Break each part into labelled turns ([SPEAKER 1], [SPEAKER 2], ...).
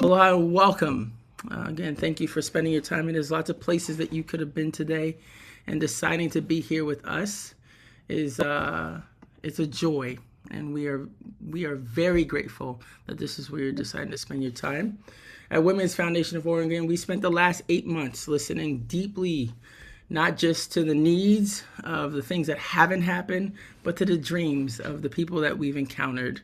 [SPEAKER 1] Hello, welcome. Again, thank you for spending your time. And there's lots of places that you could have been today, and deciding to be here with us is it's a joy, and we are very grateful that this is where you're deciding to spend your time. At Women's Foundation of Oregon, we spent the last 8 months listening deeply, not just to the needs of the things that haven't happened, but to the dreams of the people that we've encountered.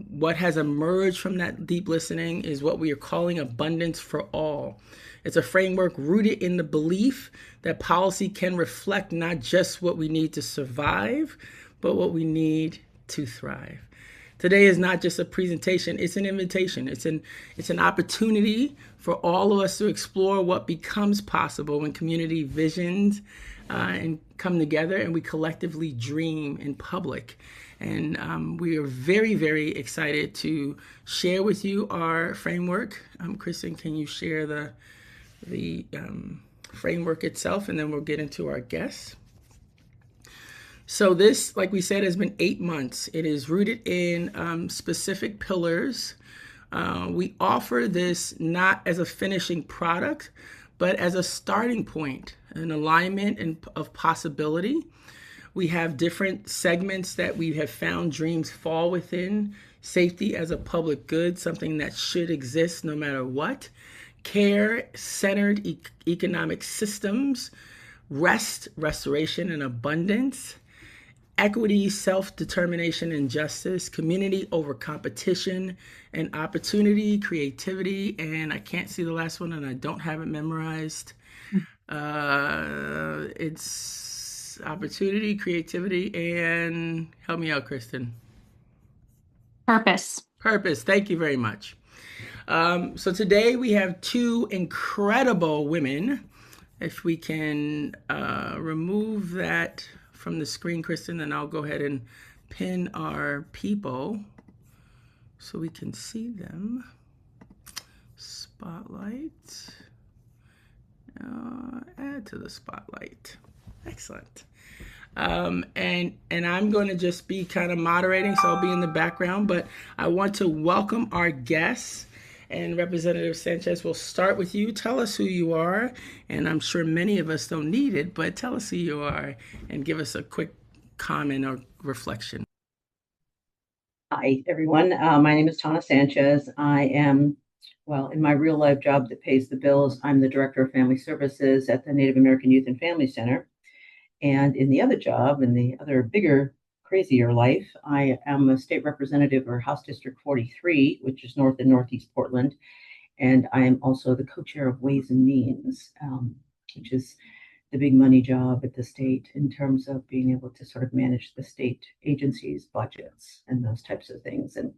[SPEAKER 1] What has emerged from that deep listening is what we are calling abundance for all. It's a framework rooted in the belief that policy can reflect not just what we need to survive, but what we need to thrive. Today is not just a presentation, it's an invitation. It's an opportunity for all of us to explore what becomes possible when community visions and come together and we collectively dream in public. And we are very, very excited to share with you our framework. Kristen, can you share the framework itself, and then we'll get into our guests. So this, like we said, has been 8 months. It is rooted in specific pillars. We offer this not as a finishing product, but as a starting point, an alignment of possibility. We have different segments that we have found dreams fall within. Safety as a public good, something that should exist no matter what. Care-centered economic systems. Rest, restoration, and abundance. Equity, self-determination, and justice. Community over competition. And opportunity, creativity, and I can't see the last one and I don't have it memorized. It's opportunity, creativity, and help me out, Kristen.
[SPEAKER 2] Purpose.
[SPEAKER 1] Purpose. Thank you very much. So today we have two incredible women. If we can remove that from the screen, Kristen, then I'll go ahead and pin our people so we can see them. Spotlight. Add to the spotlight. Excellent. And I'm going to just be kind of moderating, so I'll be in the background, but I want to welcome our guests. And Representative Sanchez, we'll start with you. Tell us who you are, and I'm sure many of us don't need it, but tell us who you are and give us a quick comment or reflection.
[SPEAKER 3] Hi, everyone. My name is Tana Sanchez. I am, well, in my real life job that pays the bills, I'm the Director of Family Services at the Native American Youth and Family Center. And in the other job, in the other bigger, crazier life, I am a state representative for House District 43, which is North and Northeast Portland. And I am also the co-chair of Ways and Means, which is the big money job at the state in terms of being able to sort of manage the state agencies' budgets and those types of things. And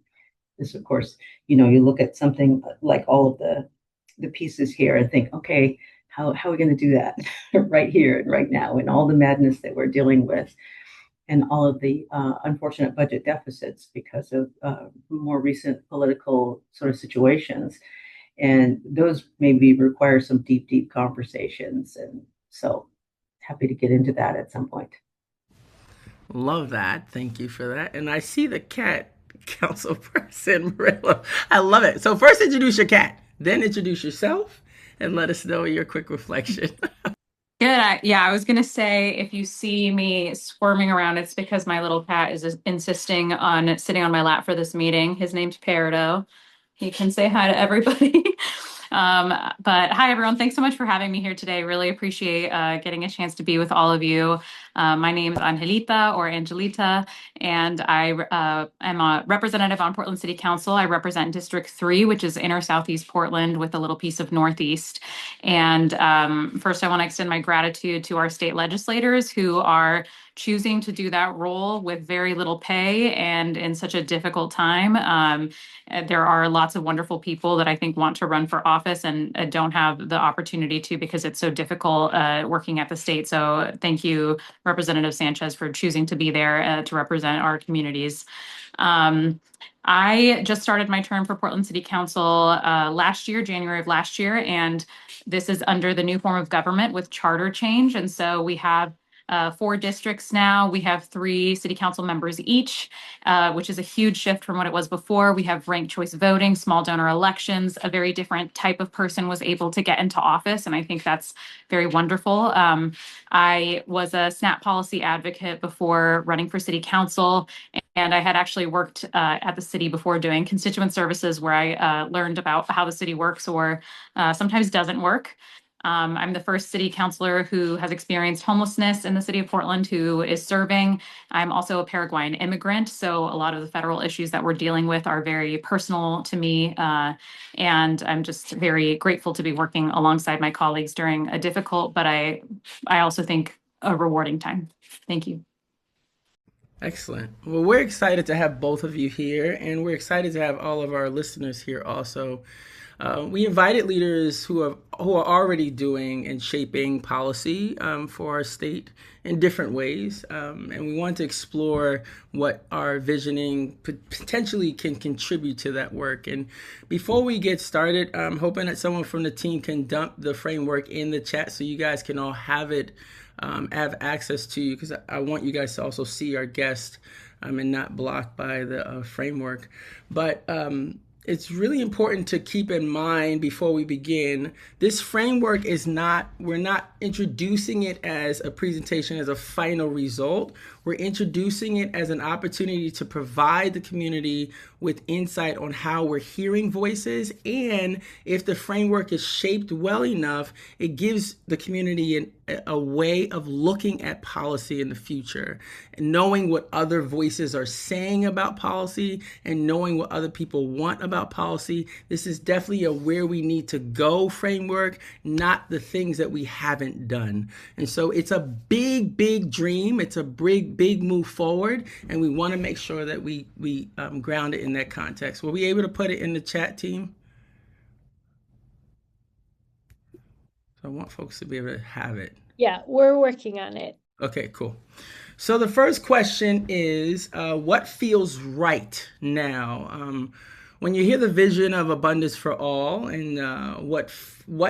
[SPEAKER 3] this, of course, you look at something like all of the pieces here and think, okay, how are we going to do that right here and right now, and all the madness that we're dealing with, and all of the unfortunate budget deficits because of more recent political sort of situations. And those maybe require some deep, deep conversations. And so happy to get into that at some point.
[SPEAKER 1] Love that. Thank you for that. And I see the cat, Councilperson Murillo. I love it. So first introduce your cat, then introduce yourself, and let us know your quick reflection.
[SPEAKER 2] Good. I was going to say, if you see me squirming around, it's because my little cat is insisting on sitting on my lap for this meeting. His name's Peridot. He can say hi to everybody. But hi, everyone. Thanks so much for having me here today. Really appreciate getting a chance to be with all of you. My name is Angelita or Angelita, and I am a representative on Portland City Council. I represent District 3, which is inner Southeast Portland with a little piece of Northeast. And first, I want to extend my gratitude to our state legislators who are choosing to do that role with very little pay and in such a difficult time. There are lots of wonderful people that I think want to run for office and don't have the opportunity to because it's so difficult working at the state. So thank you, Representative Sanchez, for choosing to be there to represent our communities. I just started my term for Portland City Council last year, January of last year, and this is under the new form of government with charter change. And so we have 4 districts now. We have 3 city council members each, which is a huge shift from what it was before. We have ranked choice voting, small donor elections. A very different type of person was able to get into office, and I think that's very wonderful. I was a SNAP policy advocate before running for city council, and I had actually worked at the city before doing constituent services, where I learned about how the city works or sometimes doesn't work. I'm the first city councilor who has experienced homelessness in the city of Portland who is serving. I'm also a Paraguayan immigrant, so a lot of the federal issues that we're dealing with are very personal to me. And I'm just very grateful to be working alongside my colleagues during a difficult, but I also think a rewarding time. Thank you.
[SPEAKER 1] Excellent. Well, we're excited to have both of you here, and we're excited to have all of our listeners here also. We invited leaders who are already doing and shaping policy for our state in different ways, and we want to explore what our visioning potentially can contribute to that work. And before we get started, I'm hoping that someone from the team can dump the framework in the chat so you guys can all have it, have access to you, because I want you guys to also see our guest and not blocked by the framework. But it's really important to keep in mind before we begin, this framework is not, we're not introducing it as a presentation as a final result. We're introducing it as an opportunity to provide the community with insight on how we're hearing voices. And if the framework is shaped well enough, it gives the community a way of looking at policy in the future, and knowing what other voices are saying about policy and knowing what other people want about policy. This is definitely a where we need to go framework, not the things that we haven't done. And so it's a big, big dream. It's a big move forward, and we want to make sure that we ground it in that context. Were we able to put it in the chat, team? So I want folks to be able to have it.
[SPEAKER 4] Yeah, we're working on it.
[SPEAKER 1] Okay, cool. So the first question is, what feels right now? When you hear the vision of abundance for all, and what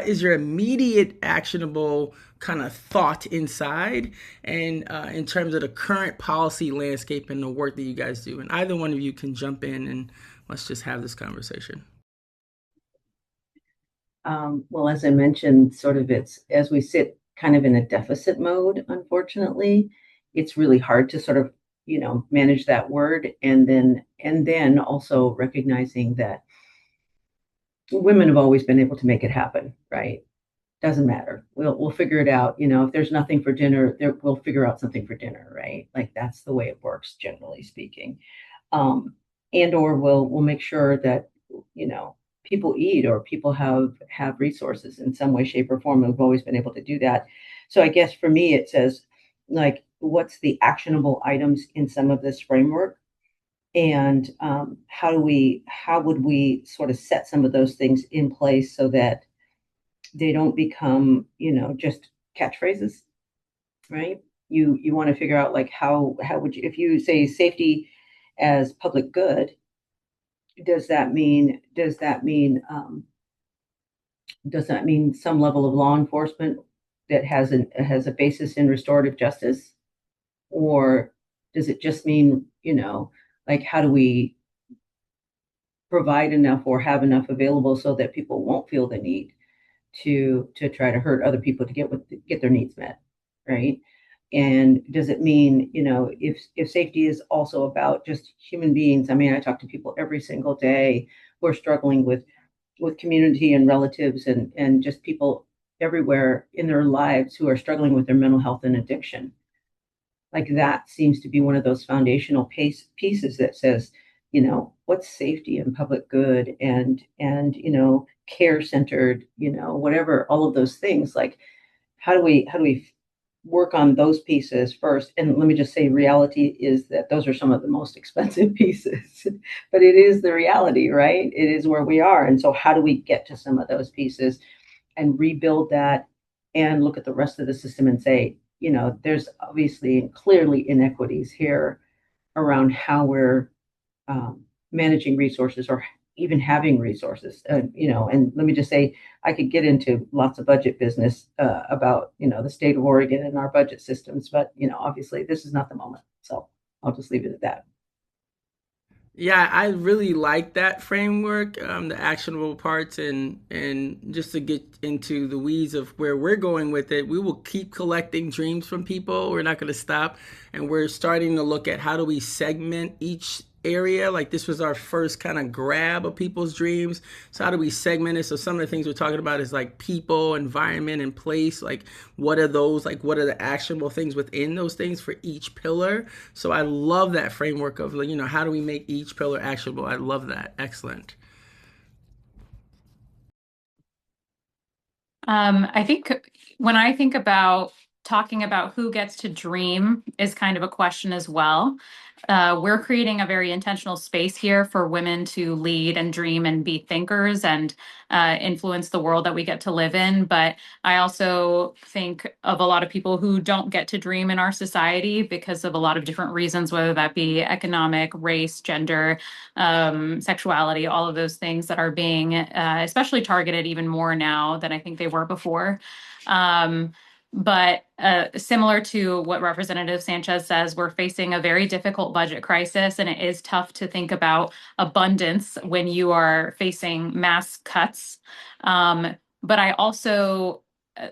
[SPEAKER 1] is your immediate actionable kind of thought inside, and in terms of the current policy landscape and the work that you guys do? And either one of you can jump in and let's just have this conversation.
[SPEAKER 3] Well, as I mentioned, sort of it's as we sit kind of in a deficit mode, unfortunately, it's really hard to sort of, manage that word. And then also recognizing that women have always been able to make it happen, right? Doesn't matter. We'll figure it out. If there's nothing for dinner, we'll figure out something for dinner, right? Like that's the way it works, generally speaking. And or we'll make sure that, people eat or people have resources in some way, shape, or form. We've always been able to do that. So I guess for me, it says, like, what's the actionable items in some of this framework? And how would we sort of set some of those things in place so that they don't become, just catchphrases, right? You want to figure out, like, how would you, if you say safety as public good, does that mean some level of law enforcement that has a basis in restorative justice? Or does it just mean, like, how do we provide enough or have enough available so that people won't feel the need to try to hurt other people to get their needs met, right? And does it mean, if safety is also about just human beings? I mean, I talk to people every single day who are struggling with community and relatives and just people everywhere in their lives who are struggling with their mental health and addiction. Like, that seems to be one of those foundational pieces that says, what's safety and public good and care centered, whatever, all of those things. Like, how do we work on those pieces first? And let me just say, reality is that those are some of the most expensive pieces, but it is the reality, right? It is where we are. And so how do we get to some of those pieces and rebuild that and look at the rest of the system and say, there's obviously and clearly inequities here around how we're managing resources or even having resources, and let me just say, I could get into lots of budget business about, the state of Oregon and our budget systems, but, obviously this is not the moment. So I'll just leave it at that.
[SPEAKER 1] Yeah, I really like that framework, the actionable parts, and just to get into the weeds of where we're going with it, we will keep collecting dreams from people. We're not going to stop, and we're starting to look at how do we segment each area. Like this was our first kind of grab of people's dreams. So how do we segment it? So some of the things we're talking about is like people, environment, and place. Like what are those? Like what are the actionable things within those things for each pillar? So I love that framework of how do we make each pillar actionable? I love that. Excellent.
[SPEAKER 2] I think when I think about talking about who gets to dream is kind of a question as well. We're creating a very intentional space here for women to lead and dream and be thinkers and influence the world that we get to live in. But I also think of a lot of people who don't get to dream in our society because of a lot of different reasons, whether that be economic, race, gender, sexuality, all of those things that are being especially targeted even more now than I think they were before. But similar to what Representative Sanchez says, we're facing a very difficult budget crisis, and it is tough to think about abundance when you are facing mass cuts. But I also,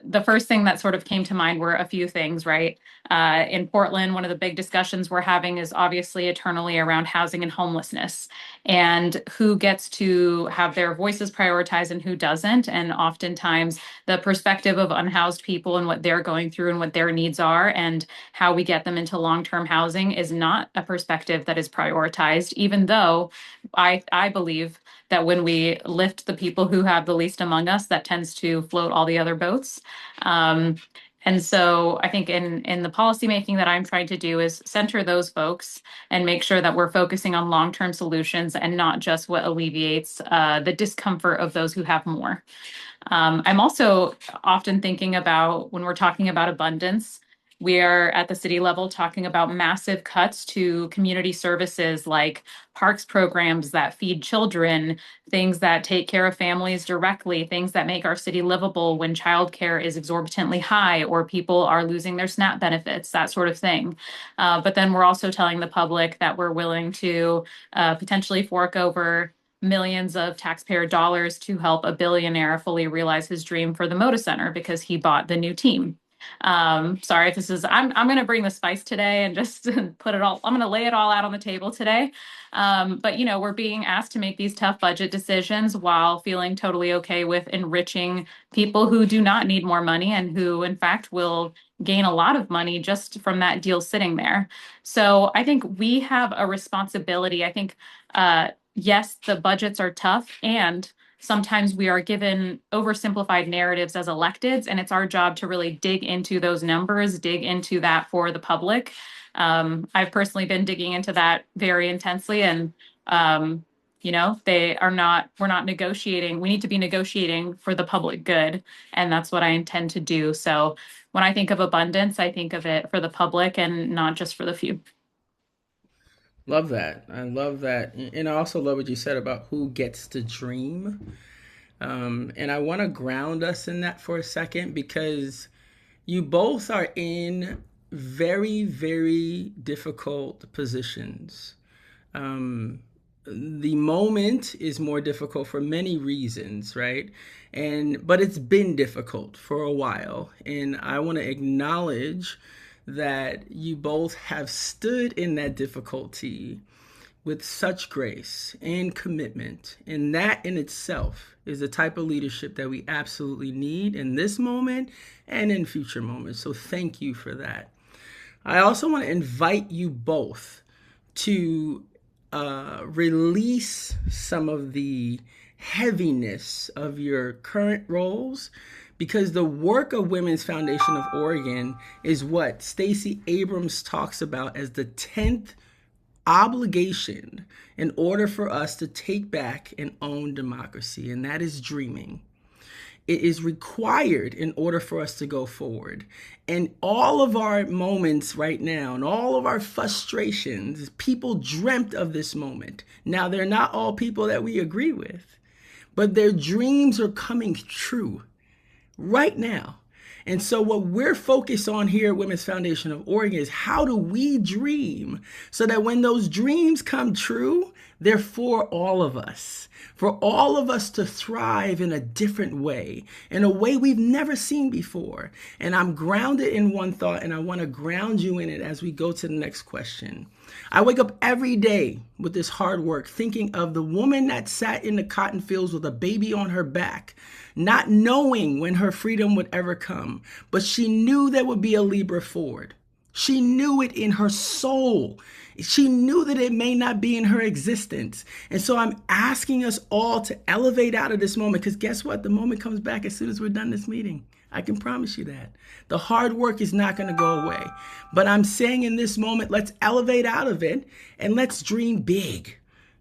[SPEAKER 2] the first thing that sort of came to mind were a few things, right? In Portland, one of the big discussions we're having is obviously eternally around housing and homelessness and who gets to have their voices prioritized and who doesn't. And oftentimes, the perspective of unhoused people and what they're going through and what their needs are and how we get them into long-term housing is not a perspective that is prioritized, even though I believe that when we lift the people who have the least among us, that tends to float all the other boats. And so I think in the policymaking that I'm trying to do is center those folks and make sure that we're focusing on long-term solutions and not just what alleviates the discomfort of those who have more. I'm also often thinking about when we're talking about abundance, we are at the city level talking about massive cuts to community services like parks programs that feed children, things that take care of families directly, things that make our city livable when childcare is exorbitantly high or people are losing their SNAP benefits, that sort of thing. But then we're also telling the public that we're willing to potentially fork over millions of taxpayer dollars to help a billionaire fully realize his dream for the Moda Center because he bought the new team. Sorry if this is, I'm going to bring the spice today and just put it all, I'm going to lay it all out on the table today. But we're being asked to make these tough budget decisions while feeling totally okay with enriching people who do not need more money and who in fact will gain a lot of money just from that deal sitting there. So I think we have a responsibility. I think, yes, the budgets are tough and sometimes we are given oversimplified narratives as electeds, and it's our job to really dig into those numbers, dig into that for the public. I've personally been digging into that very intensely, and we're not negotiating. We need to be negotiating for the public good, and that's what I intend to do. So when I think of abundance, I think of it for the public and not just for the few.
[SPEAKER 1] Love that. I love that. And I also love what you said about who gets to dream. And I want to ground us in that for a second because you both are in very, very difficult positions. The moment is more difficult for many reasons, right? But it's been difficult for a while. And I want to acknowledge that you both have stood in that difficulty with such grace and commitment. And that in itself is the type of leadership that we absolutely need in this moment and in future moments. So thank you for that. I also want to invite you both to release some of the heaviness of your current roles, because the work of Women's Foundation of Oregon is what Stacey Abrams talks about as the 10th obligation in order for us to take back and own democracy, and that is dreaming. It is required in order for us to go forward. And all of our moments right now and all of our frustrations, people dreamt of this moment. Now, they're not all people that we agree with, but their dreams are coming true right now. And so what we're focused on here at Women's Foundation of Oregon is how do we dream so that when those dreams come true, they're for all of us to thrive in a different way, in a way we've never seen before. And I'm grounded in one thought, and I want to ground you in it as we go to the next question. I wake up every day with this hard work thinking of the woman that sat in the cotton fields with a baby on her back, not knowing when her freedom would ever come, but she knew there would be a Libra Ford. She knew it in her soul. She knew that it may not be in her existence. And so I'm asking us all to elevate out of this moment, because guess what? The moment comes back as soon as we're done this meeting. I can promise you that. The hard work is not going to go away. But I'm saying in this moment, let's elevate out of it and let's dream big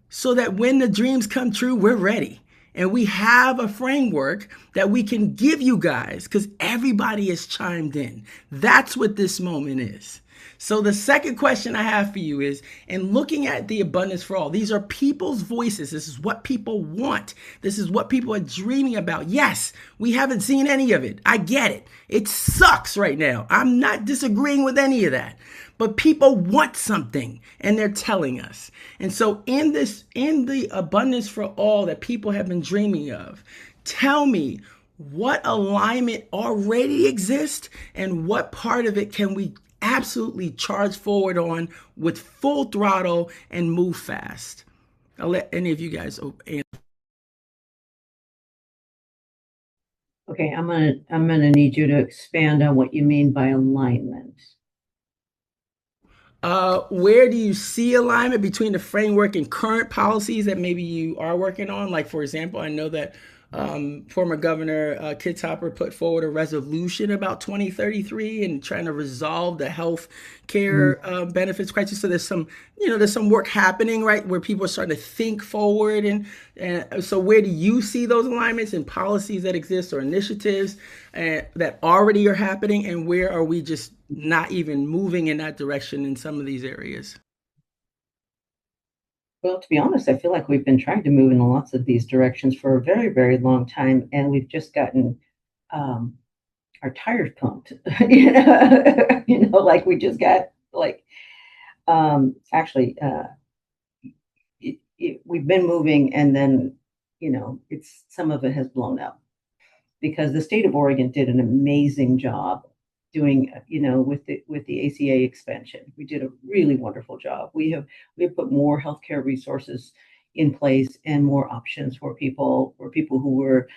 [SPEAKER 1] so that when the dreams come true, we're ready. And we have a framework that we can give you guys because everybody has chimed in. That's what this moment is. So the second question I have for you is, in looking at the abundance for all, these are people's voices. This is what people want. This is what people are dreaming about. Yes, we haven't seen any of it. I get it. It sucks right now. I'm not disagreeing with any of that. But people want something and they're telling us. And so in the abundance for all that people have been dreaming of, tell me what alignment already exists and what part of it can we absolutely charge forward on with full throttle and move fast. I'll let any of you guys answer.
[SPEAKER 3] Okay, I'm gonna need you to expand on what you mean by alignment.
[SPEAKER 1] Where do you see alignment between the framework and current policies that maybe you are working on? Like, for example, I know that former Governor Kit Hopper put forward a resolution about 2033 and trying to resolve the health care benefits crisis. So there's some work happening, right, where people are starting to think forward. And so where do you see those alignments and policies that exist or initiatives that already are happening? And where are we just not even moving in that direction in some of these areas?
[SPEAKER 3] Well, to be honest, I feel like we've been trying to move in lots of these directions for a very, very long time, and we've just gotten our tires pumped. Like we just got like actually we've been moving, and then it's some of it has blown up because the state of Oregon did an amazing job doing with the ACA expansion. We did a really wonderful job. We have put more healthcare resources in place and more options for people who were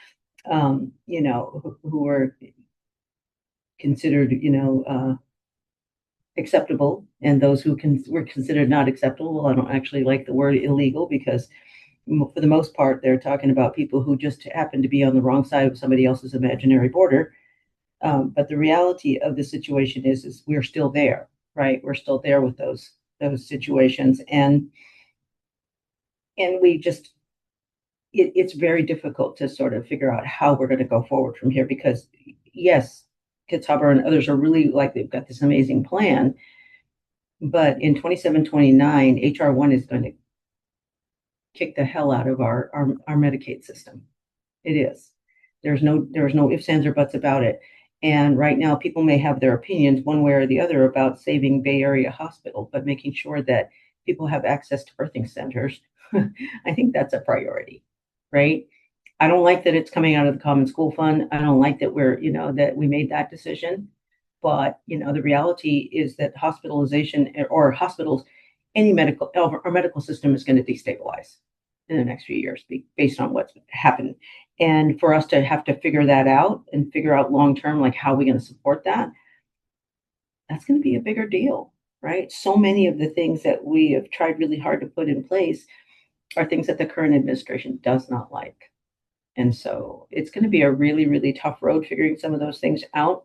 [SPEAKER 3] who were considered acceptable, and those who were considered not acceptable. Well, I don't actually like the word illegal because for the most part they're talking about people who just happen to be on the wrong side of somebody else's imaginary border. But the reality of the situation is we're still there, right? We're still there with those situations, and we just it's very difficult to sort of figure out how we're going to go forward from here because yes, Kit Hopper and others are really like they've got this amazing plan, but in 2729, HR 1 is going to kick the hell out of our Medicaid system. It is. There's no ifs, ands, or buts about it. And right now, people may have their opinions one way or the other about saving Bay Area Hospital, but making sure that people have access to birthing centers, I think that's a priority, right? I don't like that it's coming out of the Common School Fund. I don't like that that we made that decision. But, the reality is that hospitalization or hospitals, our medical system is going to destabilize in the next few years based on what's happened. And for us to have to figure that out and figure out long-term, like how are we going to support that? That's going to be a bigger deal, right? So many of the things that we have tried really hard to put in place are things that the current administration does not like. And so it's going to be a really, really tough road figuring some of those things out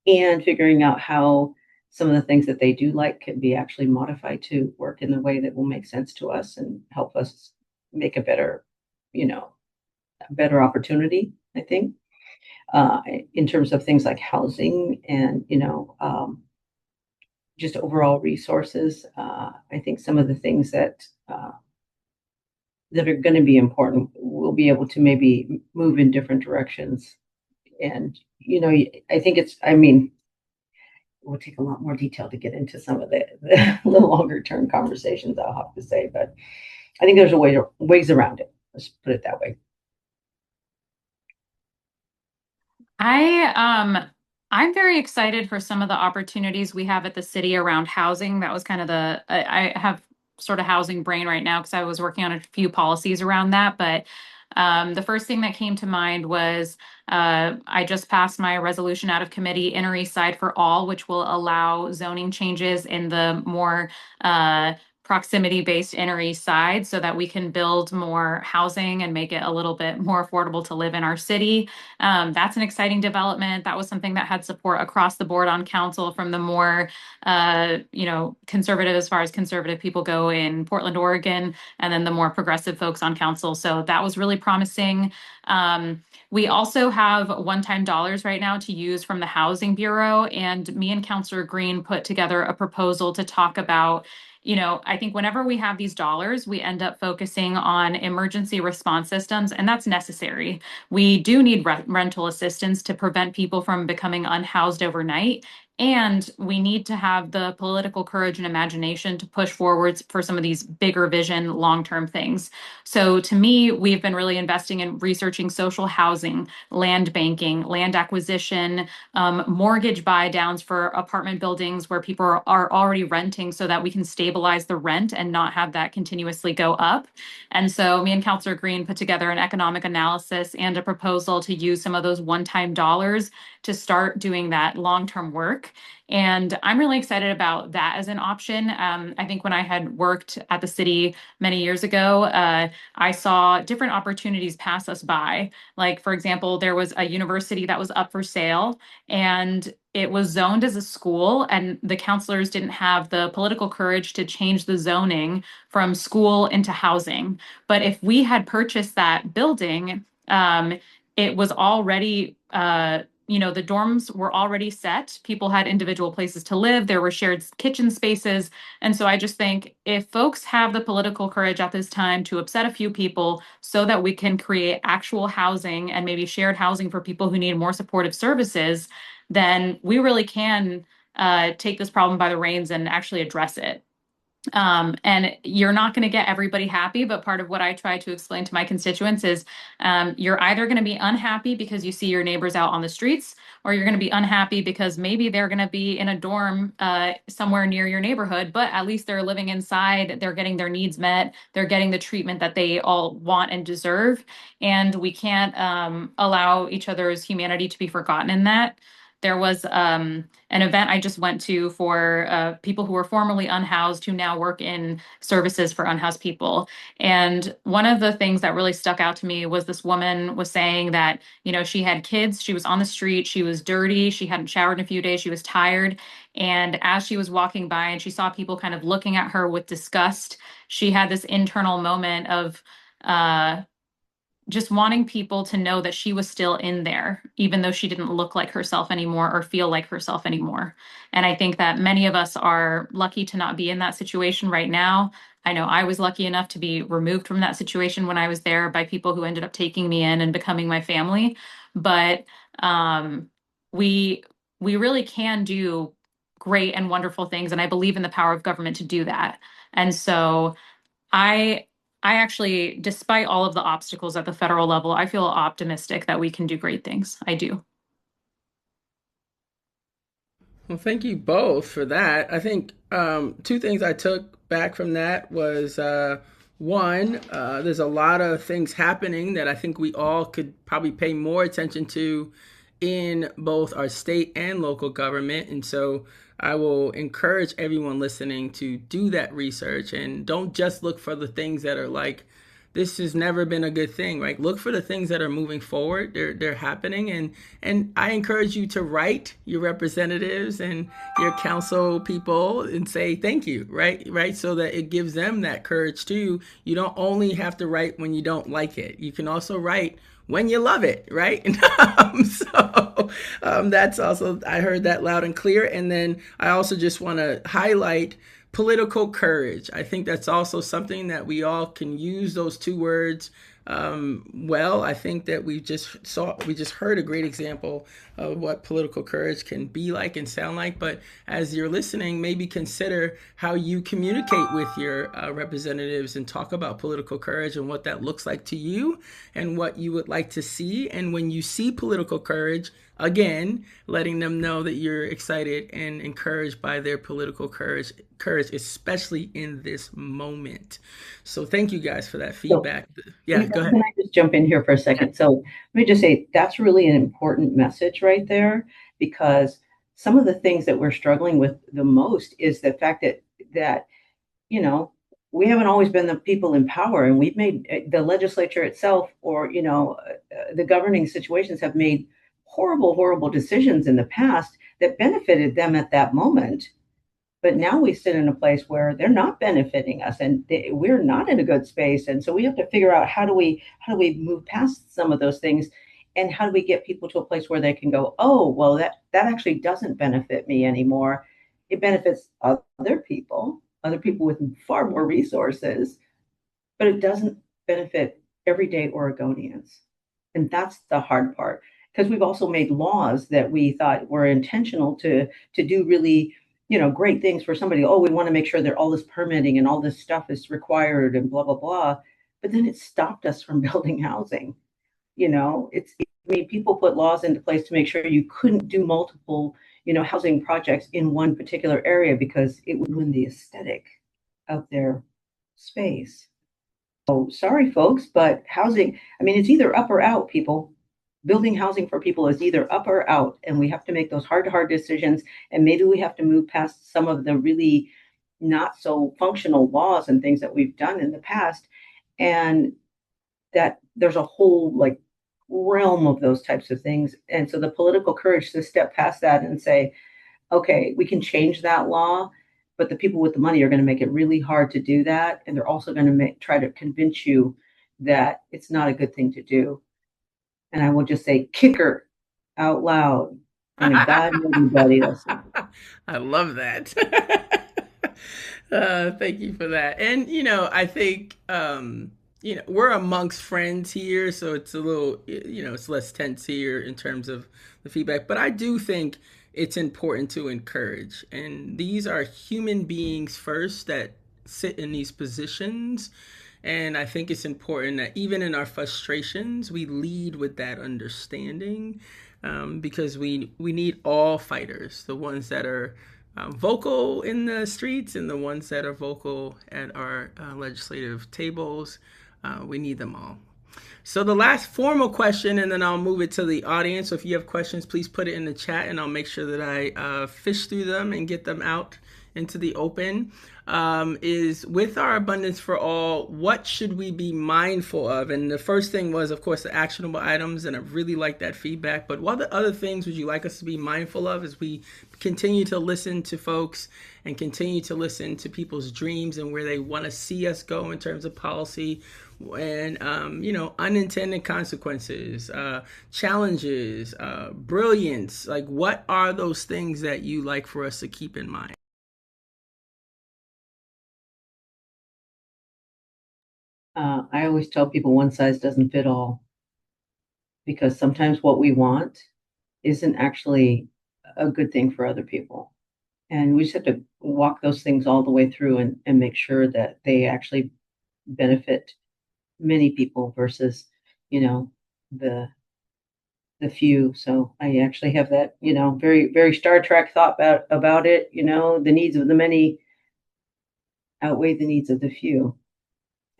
[SPEAKER 3] and figuring out how some of the things that they do like can be actually modified to work in the way that will make sense to us and help us make a better opportunity, I think. in terms of things like housing and, just overall resources. I think some of the things that are going to be important, we'll be able to maybe move in different directions. And, I think I mean, it will take a lot more detail to get into some of the longer term conversations, I'll have to say, but I think there's ways around it. Let's put it that way.
[SPEAKER 2] I'm very excited for some of the opportunities we have at the city around housing. That was kind of I have sort of housing brain right now because I was working on a few policies around that. But the first thing that came to mind was I just passed my resolution out of committee, Inner East Side for All, which will allow zoning changes in the more proximity-based Inner East Side so that we can build more housing and make it a little bit more affordable to live in our city. That's an exciting development. That was something that had support across the board on council from the more, conservative, as far as conservative people go in Portland, Oregon, and then the more progressive folks on council. So that was really promising. We also have one-time dollars right now to use from the Housing Bureau, and me and Councilor Green put together a proposal to talk about. I think whenever we have these dollars, we end up focusing on emergency response systems, and that's necessary. We do need rental assistance to prevent people from becoming unhoused overnight. And we need to have the political courage and imagination to push forwards for some of these bigger vision, long-term things. So to me, we've been really investing in researching social housing, land banking, land acquisition, mortgage buy downs for apartment buildings where people are already renting so that we can stabilize the rent and not have that continuously go up. And so me and Councilor Green put together an economic analysis and a proposal to use some of those one-time dollars to start doing that long-term work. And I'm really excited about that as an option. I think when I had worked at the city many years ago, I saw different opportunities pass us by. Like, for example, there was a university that was up for sale and it was zoned as a school, and the counselors didn't have the political courage to change the zoning from school into housing. But if we had purchased that building, it was already, the dorms were already set. People had individual places to live. There were shared kitchen spaces. And so I just think if folks have the political courage at this time to upset a few people so that we can create actual housing and maybe shared housing for people who need more supportive services, then we really can take this problem by the reins and actually address it. And you're not going to get everybody happy, but part of what I try to explain to my constituents is you're either going to be unhappy because you see your neighbors out on the streets, or you're going to be unhappy because maybe they're going to be in a dorm somewhere near your neighborhood, but at least they're living inside, they're getting their needs met, they're getting the treatment that they all want and deserve. And we can't allow each other's humanity to be forgotten in that. There was an event I just went to for people who were formerly unhoused who now work in services for unhoused people. And one of the things that really stuck out to me was this woman was saying that, she had kids, she was on the street, she was dirty, she hadn't showered in a few days, she was tired. And as she was walking by and she saw people kind of looking at her with disgust, she had this internal moment of, just wanting people to know that she was still in there, even though she didn't look like herself anymore or feel like herself anymore. And I think that many of us are lucky to not be in that situation right now. I know I was lucky enough to be removed from that situation when I was there by people who ended up taking me in and becoming my family. But we we really can do great and wonderful things, and I believe in the power of government to do that. And so I I actually, despite all of the obstacles at the federal level, I feel optimistic that we can do great things. I do.
[SPEAKER 1] Well, thank you both for that. I think two things I took back from that was one, there's a lot of things happening that I think we all could probably pay more attention to in both our state and local government. And so I will encourage everyone listening to do that research and don't just look for the things that are like this has never been a good thing, right? Look for the things that are moving forward. They're happening. And I encourage you to write your representatives and your council people and say thank you, right? Right. So that it gives them that courage too. You don't only have to write when you don't like it. You can also write when you love it, right? That's also, I heard that loud and clear. And then I also just want to highlight political courage. I think that's also something that we all can use those two words well. I think that we just heard a great example of what political courage can be like and sound like. But as you're listening, maybe consider how you communicate with your representatives and talk about political courage and what that looks like to you and what you would like to see. And when you see political courage, again, letting them know that you're excited and encouraged by their political courage, especially in this moment. So thank you guys for that feedback. Yeah, go ahead.
[SPEAKER 3] Can I just jump in here for a second? So let me just say that's really an important message right there, because some of the things that we're struggling with the most is the fact that you know, we haven't always been the people in power, and we've made the legislature itself, or the governing situations have made horrible decisions in the past that benefited them at that moment. But now we sit in a place where they're not benefiting us, and we're not in a good space. And so we have to figure out how do we move past some of those things, and how do we get people to a place where they can go, oh, well, that actually doesn't benefit me anymore. It benefits other people with far more resources, but it doesn't benefit everyday Oregonians. And that's the hard part, because we've also made laws that we thought were intentional to do really, great things for somebody. Oh, we want to make sure that all this permitting and all this stuff is required and blah, blah, blah. But then it stopped us from building housing. People put laws into place to make sure you couldn't do multiple, housing projects in one particular area because it would ruin the aesthetic of their space. So sorry, folks, but housing, it's either up or out, people. Building housing for people is either up or out, and we have to make those hard decisions. And maybe we have to move past some of the really not so functional laws and things that we've done in the past. And that there's a whole realm of those types of things. And so the political courage to step past that and say, okay, we can change that law, but the people with the money are going to make it really hard to do that. And they're also going to try to convince you that it's not a good thing to do. And I will just say kicker out loud. God and everybody else.
[SPEAKER 1] I love that. Thank you for that. And, I think, we're amongst friends here, so it's a little, it's less tense here in terms of the feedback. But I do think it's important to encourage. And these are human beings first that sit in these positions. And I think it's important that even in our frustrations, we lead with that understanding, because we need all fighters, the ones that are vocal in the streets and the ones that are vocal at our legislative tables. We need them all. So the last formal question, and then I'll move it to the audience. So if you have questions, please put it in the chat, and I'll make sure that I fish through them and get them out into the open, is with our Abundance for All, what should we be mindful of? And the first thing was, of course, the actionable items, and I really like that feedback. But what other things would you like us to be mindful of as we continue to listen to folks and continue to listen to people's dreams and where they want to see us go in terms of policy and, unintended consequences, challenges, brilliance? Like, what are those things that you like for us to keep in mind?
[SPEAKER 3] I always tell people one size doesn't fit all, because sometimes what we want isn't actually a good thing for other people. And we just have to walk those things all the way through and make sure that they actually benefit many people versus, the few. So I actually have that, very, very Star Trek thought about it. The needs of the many outweigh the needs of the few.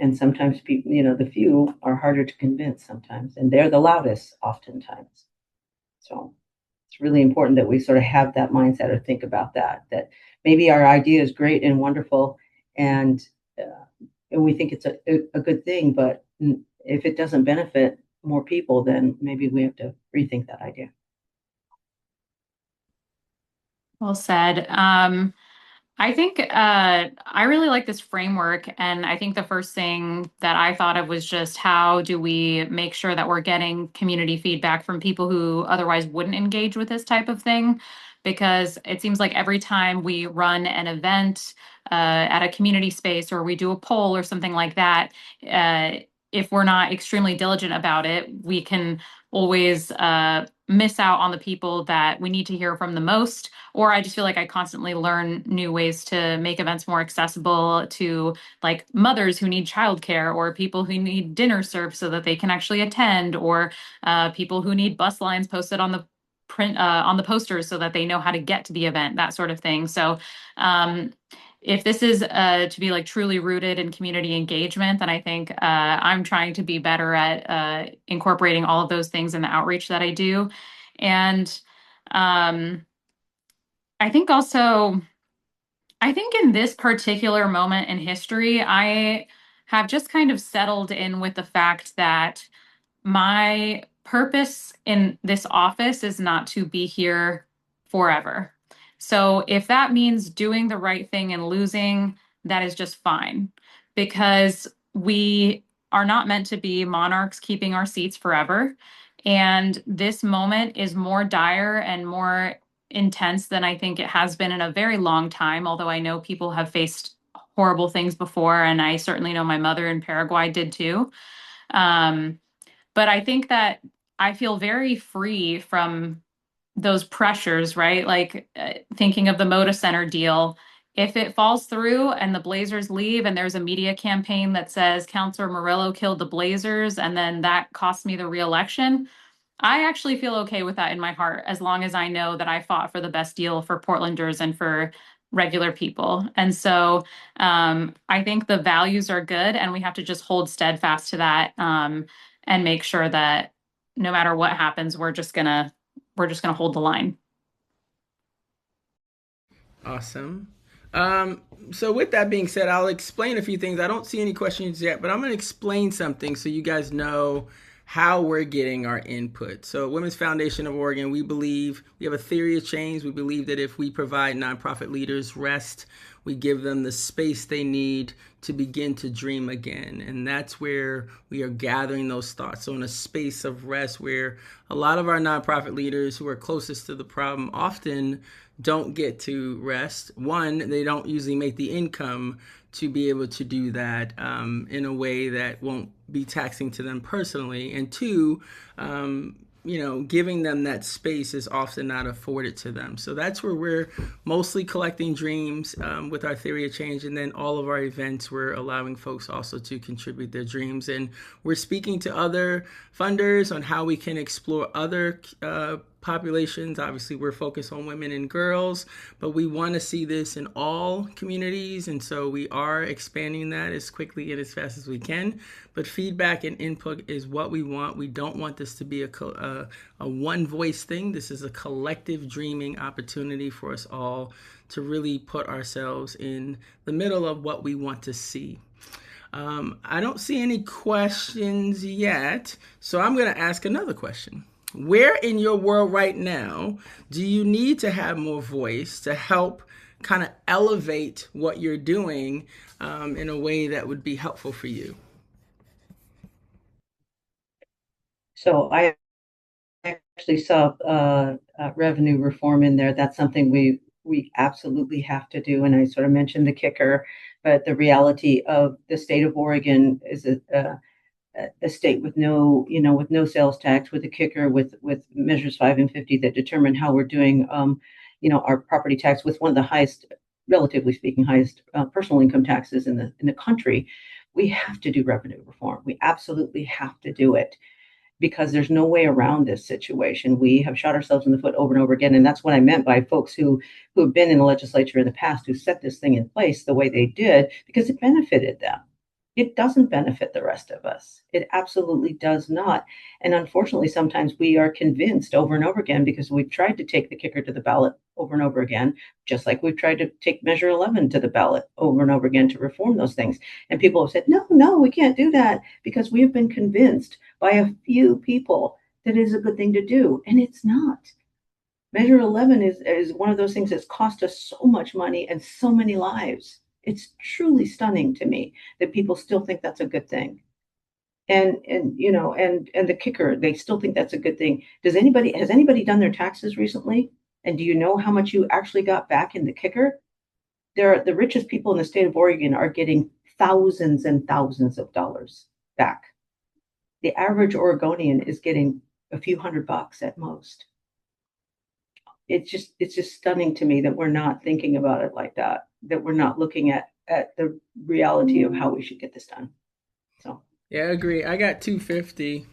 [SPEAKER 3] And sometimes people, the few are harder to convince sometimes, and they're the loudest oftentimes. So it's really important that we sort of have that mindset or think about that maybe our idea is great and wonderful, and we think it's a good thing, but if it doesn't benefit more people, then maybe we have to rethink that idea.
[SPEAKER 2] Well said. I think I really like this framework, and I think the first thing that I thought of was just how do we make sure that we're getting community feedback from people who otherwise wouldn't engage with this type of thing? Because it seems like every time we run an event at a community space or we do a poll or something like that, if we're not extremely diligent about it, we can always miss out on the people that we need to hear from the most. Or I just feel like I constantly learn new ways to make events more accessible to like mothers who need childcare or people who need dinner served so that they can actually attend, or people who need bus lines posted on the print on the posters so that they know how to get to the event, that sort of thing. So if this is to be like truly rooted in community engagement, then I think I'm trying to be better at incorporating all of those things in the outreach that I do. And I think also, I think in this particular moment in history, I have just kind of settled in with the fact that my purpose in this office is not to be here forever. So if that means doing the right thing and losing, that is just fine because we are not meant to be monarchs keeping our seats forever. And this moment is more dire and more intense than I think it has been in a very long time, although I know people have faced horrible things before, and I certainly know my mother in Paraguay did too. Um, but I think that I feel very free from those pressures, right? Like thinking of the Moda Center deal. If it falls through and the Blazers leave and there's a media campaign that says Counselor Murillo killed the Blazers and then that cost me the reelection, I actually feel okay with that in my heart as long as I know that I fought for the best deal for Portlanders and for regular people. And so I think the values are good and we have to just hold steadfast to that and make sure that no matter what happens, we're just gonna hold the line.
[SPEAKER 1] Awesome. So with that being said, I'll explain a few things. I don't see any questions yet, but I'm going to explain something so you guys know how we're getting our input. So at Women's Foundation of Oregon, we believe we have a theory of change. We believe that if we provide nonprofit leaders rest, we give them the space they need to begin to dream again. And that's where we are gathering those thoughts. So in a space of rest where a lot of our nonprofit leaders who are closest to the problem often don't get to rest. One, they don't usually make the income to be able to do that in a way that won't be taxing to them personally. And two, giving them that space is often not afforded to them. So that's where we're mostly collecting dreams with our theory of change. And then all of our events, we're allowing folks also to contribute their dreams. And we're speaking to other funders on how we can explore other populations. Obviously, we're focused on women and girls, but we want to see this in all communities. And so we are expanding that as quickly and as fast as we can. But feedback and input is what we want. We don't want this to be a one voice thing. This is a collective dreaming opportunity for us all to really put ourselves in the middle of what we want to see. I don't see any questions yet, so I'm going to ask another question. Where in your world right now do you need to have more voice to help kind of elevate what you're doing in a way that would be helpful for you?
[SPEAKER 3] So I actually saw revenue reform in there. That's something we absolutely have to do. And I sort of mentioned the kicker, but the reality of the state of Oregon is a state with no sales tax, with a kicker, with measures 5 and 50 that determine how we're doing, our property tax with one of the highest, relatively speaking, highest personal income taxes in the country. We have to do revenue reform. We absolutely have to do it because there's no way around this situation. We have shot ourselves in the foot over and over again. And that's what I meant by folks who have been in the legislature in the past who set this thing in place the way they did because it benefited them. It doesn't benefit the rest of us. It absolutely does not. And unfortunately, sometimes we are convinced over and over again because we've tried to take the kicker to the ballot over and over again, just like we've tried to take Measure 11 to the ballot over and over again to reform those things. And people have said, no, no, we can't do that because we have been convinced by a few people that it is a good thing to do. And it's not. Measure 11 is one of those things that's cost us so much money and so many lives. It's truly stunning to me that people still think that's a good thing. And the kicker, they still think that's a good thing. Has anybody done their taxes recently? And do you know how much you actually got back in the kicker? The richest people in the state of Oregon are getting thousands and thousands of dollars back. The average Oregonian is getting a few $100 at most. It's just stunning to me that we're not thinking about it like that, that we're not looking at the reality of how we should get this done. So
[SPEAKER 1] Yeah, I agree. I got 250.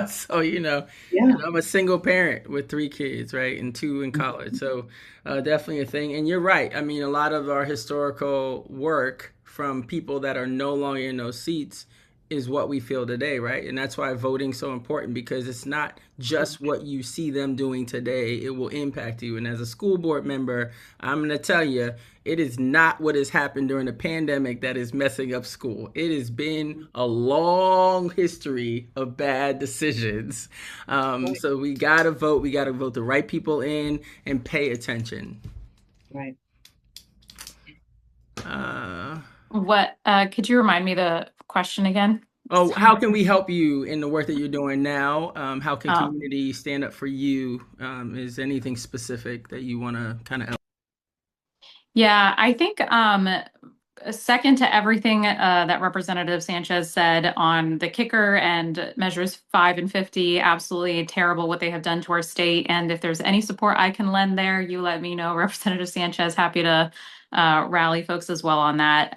[SPEAKER 1] So
[SPEAKER 3] yeah,
[SPEAKER 1] and I'm a single parent with 3 kids, right, and 2 in college. So definitely a thing. And you're right. I mean, a lot of our historical work from people that are no longer in those seats is what we feel today, right? And that's why voting's so important because it's not just what you see them doing today, it will impact you. And as a school board member, I'm going to tell you, it is not what has happened during the pandemic that is messing up school. It has been a long history of bad decisions. So we got to vote. We got to vote the right people in and pay attention.
[SPEAKER 3] right.
[SPEAKER 2] Could you remind me the question again?
[SPEAKER 1] Oh, how can we help you in the work that you're doing now? How can
[SPEAKER 2] Oh,
[SPEAKER 1] community stand up for you? Is anything specific that you want to kind of?
[SPEAKER 2] yeah, I think second to everything that Representative Sanchez said on the kicker and measures 5 and 50, absolutely terrible what they have done to our state. And if there's any support I can lend there, you let me know, Representative Sanchez. Happy to rally folks as well on that.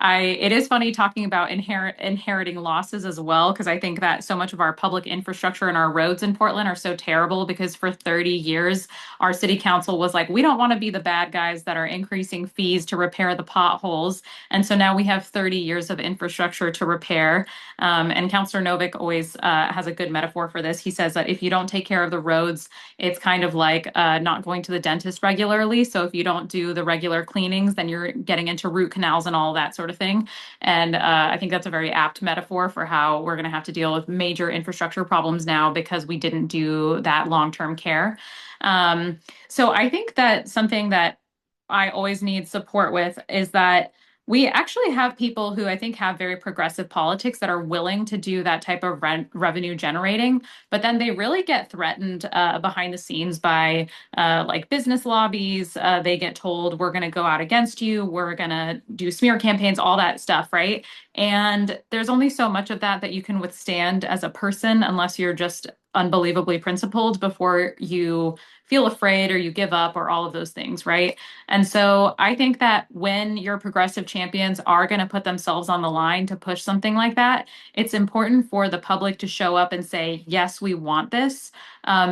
[SPEAKER 2] It is funny talking about inheriting losses as well, because I think that so much of our public infrastructure and our roads in Portland are so terrible because for 30 years, our city council was like, we don't want to be the bad guys that are increasing fees to repair the potholes. And so now we have 30 years of infrastructure to repair. And Councillor Novick always has a good metaphor for this. He says that if you don't take care of the roads, it's kind of like not going to the dentist regularly. So if you don't do the regular cleanings, then you're getting into root canals and all that sort of thing. And I think that's a very apt metaphor for how we're going to have to deal with major infrastructure problems now because we didn't do that long-term care. So I think that something that I always need support with is that we actually have people who I think have very progressive politics that are willing to do that type of revenue generating, but then they really get threatened behind the scenes by like business lobbies. They get told, we're going to go out against you, we're going to do smear campaigns, all that stuff, right? And there's only so much of that that you can withstand as a person unless you're just unbelievably principled before you feel afraid or you give up or all of those things, right? And so I think that when your progressive champions are going to put themselves on the line to push something like that, it's important for the public to show up and say, yes, we want this.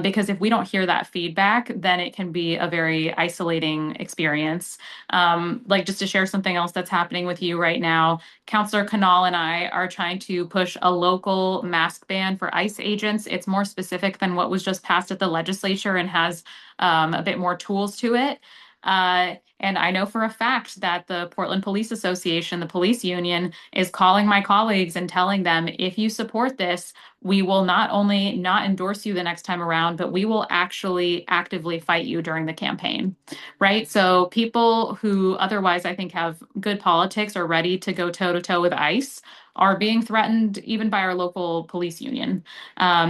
[SPEAKER 2] Because if we don't hear that feedback, then it can be a very isolating experience. Like just to share something else that's happening with you right now, Councillor Canal and I are trying to push a local mask ban for ICE agents. It's more specific than what was just passed at the legislature and has a bit more tools to it. And I know for a fact that the Portland Police Association, the police union, is calling my colleagues and telling them, if you support this, we will not only not endorse you the next time around, but we will actually actively fight you during the campaign, right? So people who otherwise I think have good politics or ready to go toe to toe with ICE are being threatened even by our local police union.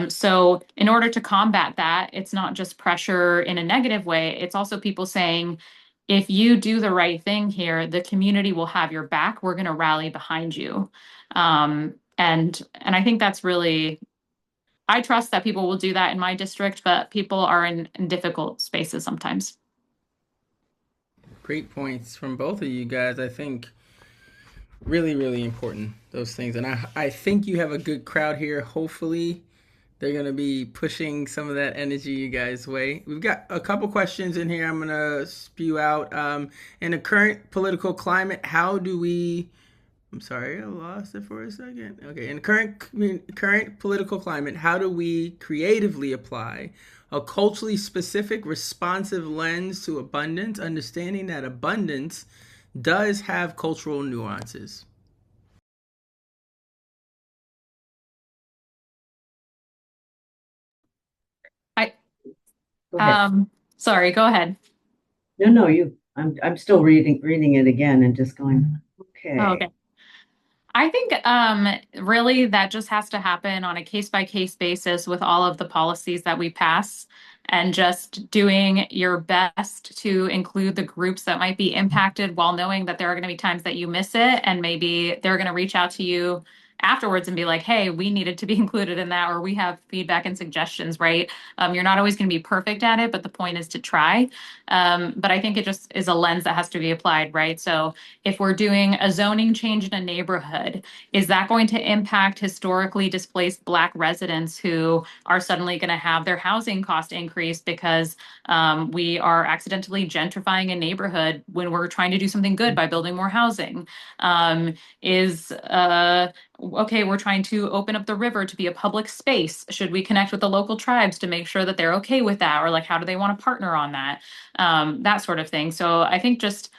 [SPEAKER 2] So in order to combat that, it's not just pressure in a negative way, it's also people saying, if you do the right thing here, the community will have your back. We're going to rally behind you. And I think that's really, I trust that people will do that in my district, but people are in difficult spaces sometimes.
[SPEAKER 1] Great points from both of you guys. I think really, really important, those things. And I think you have a good crowd here. Hopefully they're going to be pushing some of that energy you guys' way. We've got a couple questions in here I'm going to spew out. In the current political climate, how do we I'm sorry, I lost it for a second. Okay, in the current political climate, how do we creatively apply a culturally specific, responsive lens to abundance, understanding that abundance does have cultural nuances?
[SPEAKER 2] I
[SPEAKER 3] Go ahead.
[SPEAKER 2] sorry, go ahead.
[SPEAKER 3] No, I'm still reading it again and just going,
[SPEAKER 2] Oh,
[SPEAKER 3] okay.
[SPEAKER 2] okay. I think really that just has to happen on a case by case basis with all of the policies that we pass and just doing your best to include the groups that might be impacted while knowing that there are going to be times that you miss it and maybe they're going to reach out to you afterwards and be like, hey, we needed to be included in that, or we have feedback and suggestions, right? You're not always going to be perfect at it, but the point is to try. But I think it just is a lens that has to be applied, right? So if we're doing a zoning change in a neighborhood, is that going to impact historically displaced Black residents who are suddenly going to have their housing cost increase because we are accidentally gentrifying a neighborhood when we're trying to do something good by building more housing? Is okay, we're trying to open up the river to be a public space. Should we connect with the local tribes to make sure that they're okay with that? Or like, how do they want to partner on that? That sort of thing. So I think just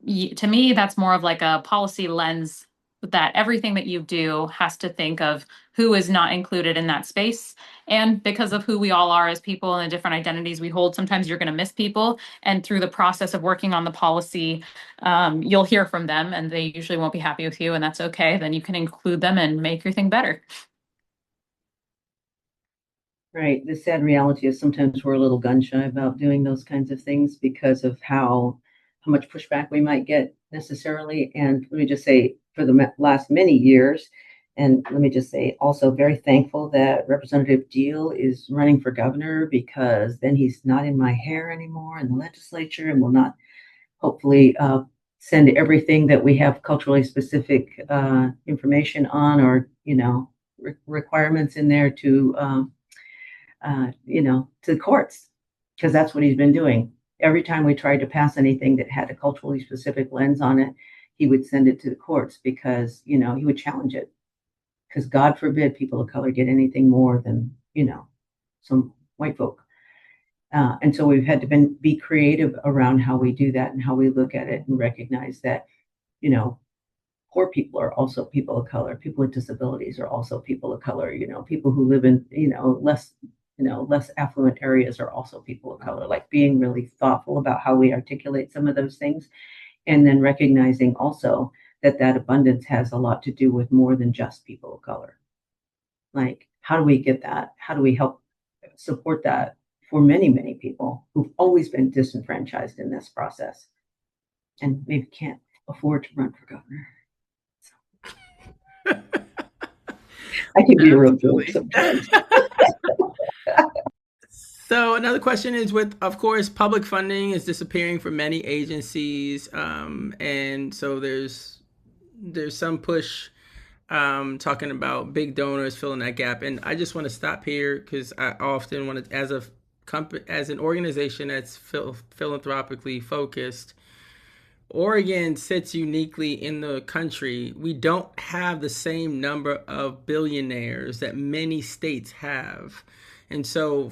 [SPEAKER 2] to me, that's more of like a policy lens that everything that you do has to think of who is not included in that space. And because of who we all are as people and the different identities we hold, sometimes you're going to miss people. And through the process of working on the policy, you'll hear from them and they usually won't be happy with you. And that's okay. Then you can include them and make your thing better.
[SPEAKER 3] Right. The sad reality is sometimes we're a little gun shy about doing those kinds of things because of how much pushback we might get necessarily. And let me just say, for the last many years, and let me just say, also very thankful that Representative Deal is running for governor because then he's not in my hair anymore in the legislature and will not hopefully send everything that we have culturally specific information on or requirements in there to to the courts, because that's what he's been doing. Every time we tried to pass anything that had a culturally specific lens on it, he would send it to the courts because, he would challenge it. Because God forbid people of color get anything more than, some white folk. And so we've had to be creative around how we do that and how we look at it and recognize that, you know, poor people are also people of color. People with disabilities are also people of color. People who live in, less affluent areas are also people of color. Like being really thoughtful about how we articulate some of those things, and then recognizing also that that abundance has a lot to do with more than just people of color. Like, how do we get that? How do we help support that for many, many people who've always been disenfranchised in this process and maybe can't afford to run for governor? I can be a real joke sometimes.
[SPEAKER 1] So another question is with, of course, public funding is disappearing from many agencies, and so there's some push talking about big donors filling that gap. And I just want to stop here because I often want to, as a company, as an organization that's philanthropically focused, Oregon sits uniquely in the country. We don't have the same number of billionaires that many states have. And so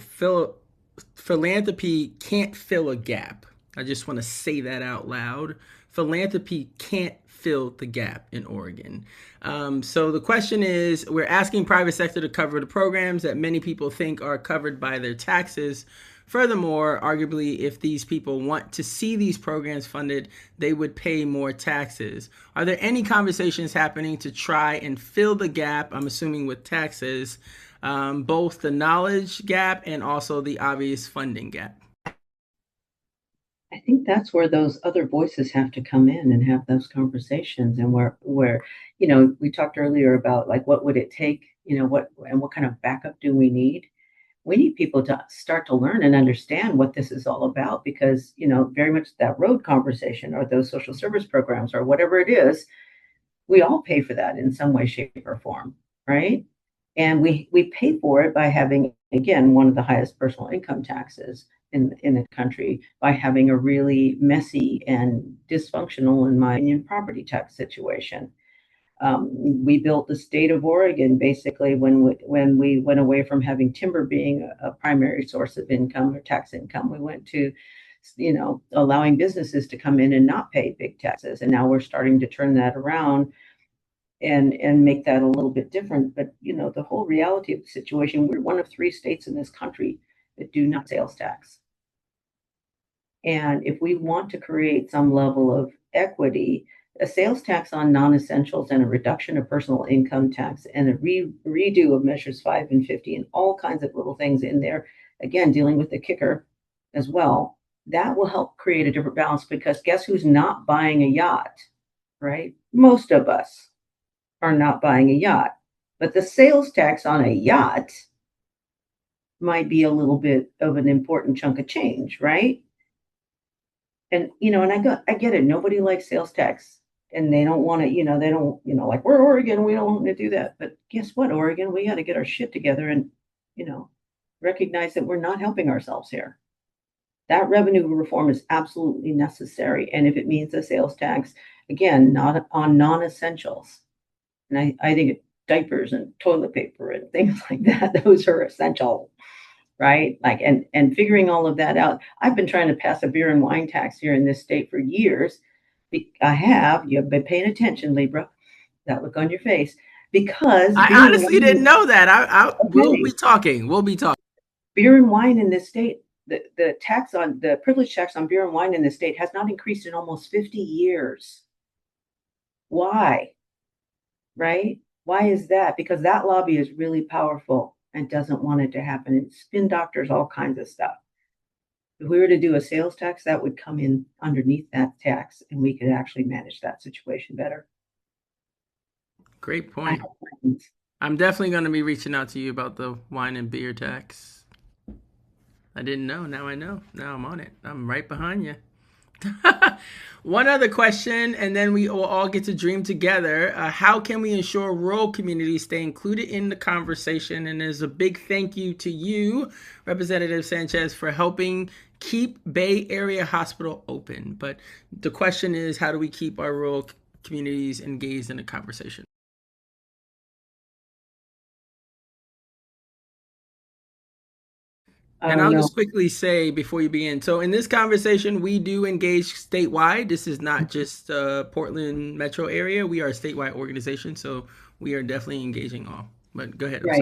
[SPEAKER 1] philanthropy can't fill a gap. I just want to say that out loud. Philanthropy can't fill the gap in Oregon. So the question is, we're asking private sector to cover the programs that many people think are covered by their taxes. Furthermore, arguably, if these people want to see these programs funded, they would pay more taxes. Are there any conversations happening to try and fill the gap, I'm assuming with taxes, both the knowledge gap and also the obvious funding gap?
[SPEAKER 3] I think that's where those other voices have to come in and have those conversations, and where we talked earlier about like what would it take, what kind of backup do we need? We need people to start to learn and understand what this is all about, because very much that road conversation or those social service programs or whatever it is, we all pay for that in some way, shape, or form, right? And we pay for it by having, again, one of the highest personal income taxes in the country, by having a really messy and dysfunctional, in my opinion, property tax situation. We built the state of Oregon basically when we went away from having timber being a primary source of income or tax income. We went to, allowing businesses to come in and not pay big taxes. And now we're starting to turn that around and make that a little bit different. But, the whole reality of the situation, we're one of 3 states in this country that do not sales tax. And if we want to create some level of equity, a sales tax on non-essentials and a reduction of personal income tax and a redo of measures 5 and 50 and all kinds of little things in there, again, dealing with the kicker as well, that will help create a different balance, because guess who's not buying a yacht, right? Most of us are not buying a yacht, but the sales tax on a yacht might be a little bit of an important chunk of change, right? And I get it. Nobody likes sales tax, and they don't want to. They don't. Like, we're Oregon, we don't want to do that. But guess what, Oregon? We got to get our shit together and recognize that we're not helping ourselves here. That revenue reform is absolutely necessary, and if it means a sales tax, again, not on non-essentials, and I think diapers and toilet paper and things like that, those are essential. Right? Like, and figuring all of that out. I've been trying to pass a beer and wine tax here in this state for years. You've been paying attention, Libra, that look on your face, because
[SPEAKER 1] I honestly didn't know that. We'll be talking.
[SPEAKER 3] Beer and wine in this state, the tax on the privilege tax on beer and wine in this state has not increased in almost 50 years. Why? Right? Why is that? Because that lobby is really powerful and doesn't want it to happen. And spin doctors, all kinds of stuff. If we were to do a sales tax, that would come in underneath that tax, and we could actually manage that situation better.
[SPEAKER 1] Great point. I'm definitely going to be reaching out to you about the wine and beer tax. I didn't know. Now I know. Now I'm on it. I'm right behind you. One other question, and then we will all get to dream together. How can we ensure rural communities stay included in the conversation? And there's a big thank you to you, Representative Sanchez, for helping keep Bay Area Hospital open. But the question is, how do we keep our rural communities engaged in the conversation? And I'll just quickly say before you begin, so in this conversation, we do engage statewide. This is not just Portland metro area. We are a statewide organization, so we are definitely engaging all. But go ahead.
[SPEAKER 3] Right.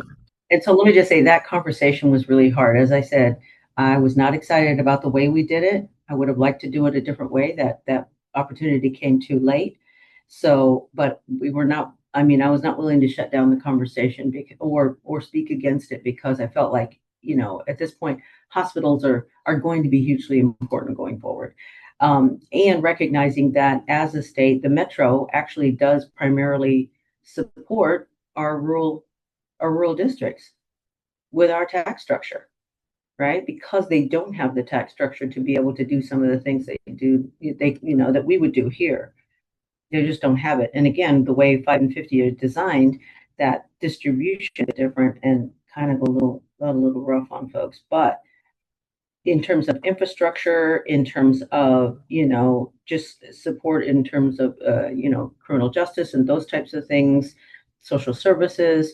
[SPEAKER 3] And so let me just say that conversation was really hard. As I said, I was not excited about the way we did it. I would have liked to do it a different way. That opportunity came too late. So, but we were not, I was not willing to shut down the conversation or speak against it, because I felt like, at this point, hospitals are going to be hugely important going forward. And recognizing that as a state, the metro actually does primarily support our rural districts with our tax structure, right? Because they don't have the tax structure to be able to do some of the things they do, that we would do here. They just don't have it. And again, the way 5 and 50 are designed, that distribution is different and kind of a little rough on folks. But in terms of infrastructure, in terms of, just support in terms of, criminal justice and those types of things, social services,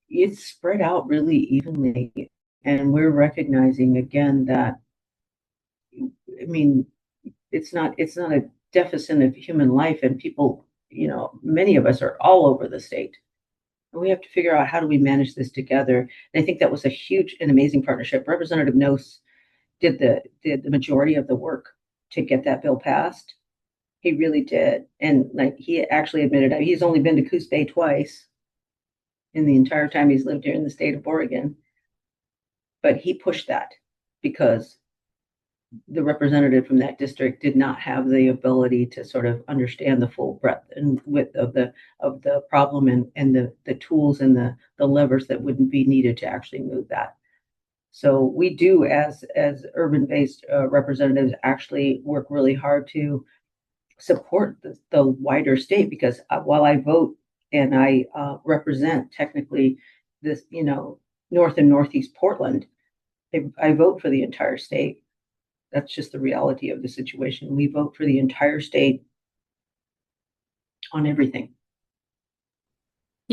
[SPEAKER 3] it's spread out really evenly. And we're recognizing again that, it's not a deficit of human life, and people, many of us are all over the state. And we have to figure out, how do we manage this together? And I think that was a huge and amazing partnership. Representative Nose did the majority of the work to get that bill passed. He really did. And like, he actually admitted he's only been to Coos Bay twice in the entire time he's lived here in the state of Oregon. But he pushed that because the representative from that district did not have the ability to sort of understand the full breadth and width of the problem and the tools and the levers that wouldn't be needed to actually move that. So we do, as urban-based representatives, actually work really hard to support the wider state, because while I vote and I represent technically this, North and Northeast Portland, I vote for the entire state. That's just the reality of the situation. We vote for the entire state on everything.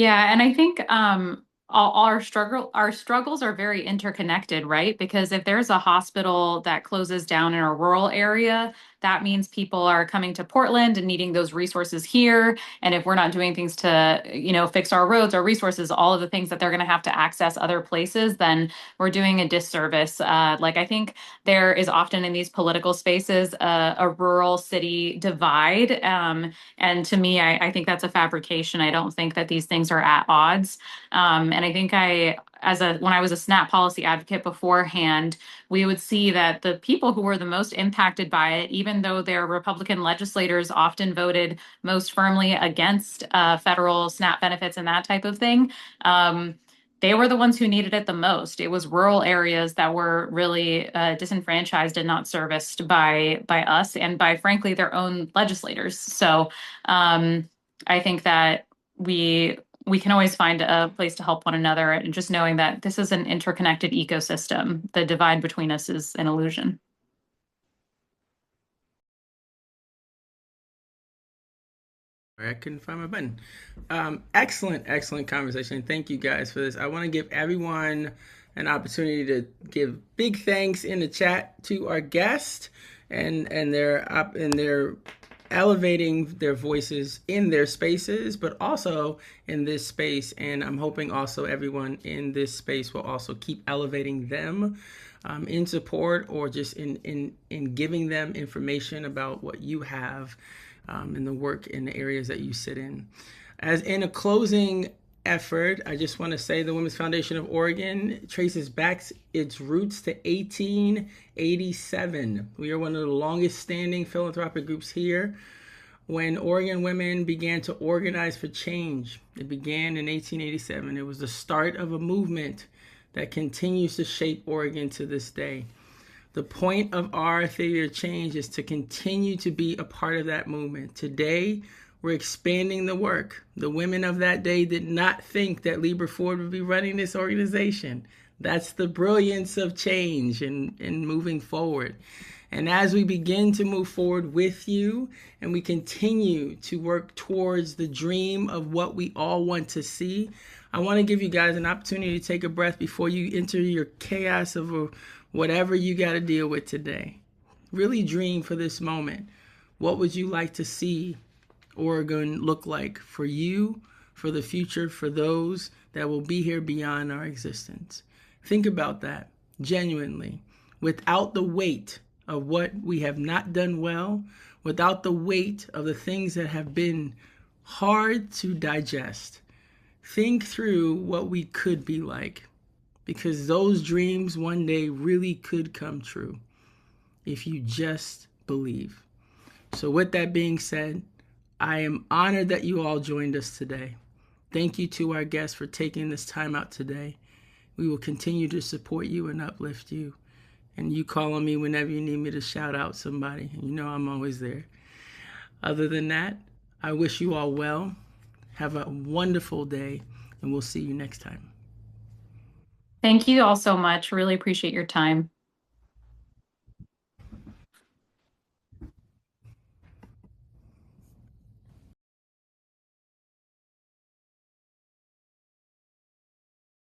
[SPEAKER 2] Yeah, and I think all our struggles are very interconnected, right? Because if there's a hospital that closes down in a rural area, that means people are coming to Portland and needing those resources here. And if we're not doing things to, fix our roads, our resources, all of the things that they're going to have to access other places, then we're doing a disservice. Like I think there is often in these political spaces a rural city divide. And to me, I think that's a fabrication. I don't think that these things are at odds. And I think when I was a SNAP policy advocate beforehand, we would see that the people who were the most impacted by it, even though their Republican legislators often voted most firmly against federal SNAP benefits and that type of thing, they were the ones who needed it the most. It was rural areas that were really disenfranchised and not serviced by us and by, frankly, their own legislators. So I think that we can always find a place to help one another, and just knowing that this is an interconnected ecosystem. The divide between us is an illusion.
[SPEAKER 1] I couldn't find my button. Excellent conversation. Thank you guys for this. I want to give everyone an opportunity to give big thanks in the chat to our guest, and they're elevating their voices in their spaces, but also in this space. And I'm hoping also everyone in this space will also keep elevating them in support, or just in giving them information about what you have in the work in the areas that you sit in. As in a closing effort, I just want to say the Women's Foundation of Oregon traces back its roots to 1887. We are one of the longest standing philanthropic groups here. When Oregon women began to organize for change, it began in 1887. It was the start of a movement that continues to shape Oregon to this day. The point of our Theory of Change is to continue to be a part of that movement. Today, we're expanding the work. The women of that day did not think that Lieber Ford would be running this organization. That's the brilliance of change and moving forward. And as we begin to move forward with you, and we continue to work towards the dream of what we all want to see, I want to give you guys an opportunity to take a breath before you enter your chaos of whatever you got to deal with today. Really dream for this moment. What would you like to see Oregon look like for you, for the future, for those that will be here beyond our existence? Think about that genuinely, without the weight of what we have not done well, without the weight of the things that have been hard to digest. Think through what we could be like, because those dreams one day really could come true if you just believe. So with that being said, I am honored that you all joined us today. Thank you to our guests for taking this time out today. We will continue to support you and uplift you. And you call on me whenever you need me to shout out somebody. You know I'm always there. Other than that, I wish you all well. Have a wonderful day, and we'll see you next time.
[SPEAKER 2] Thank you all so much. Really appreciate your time.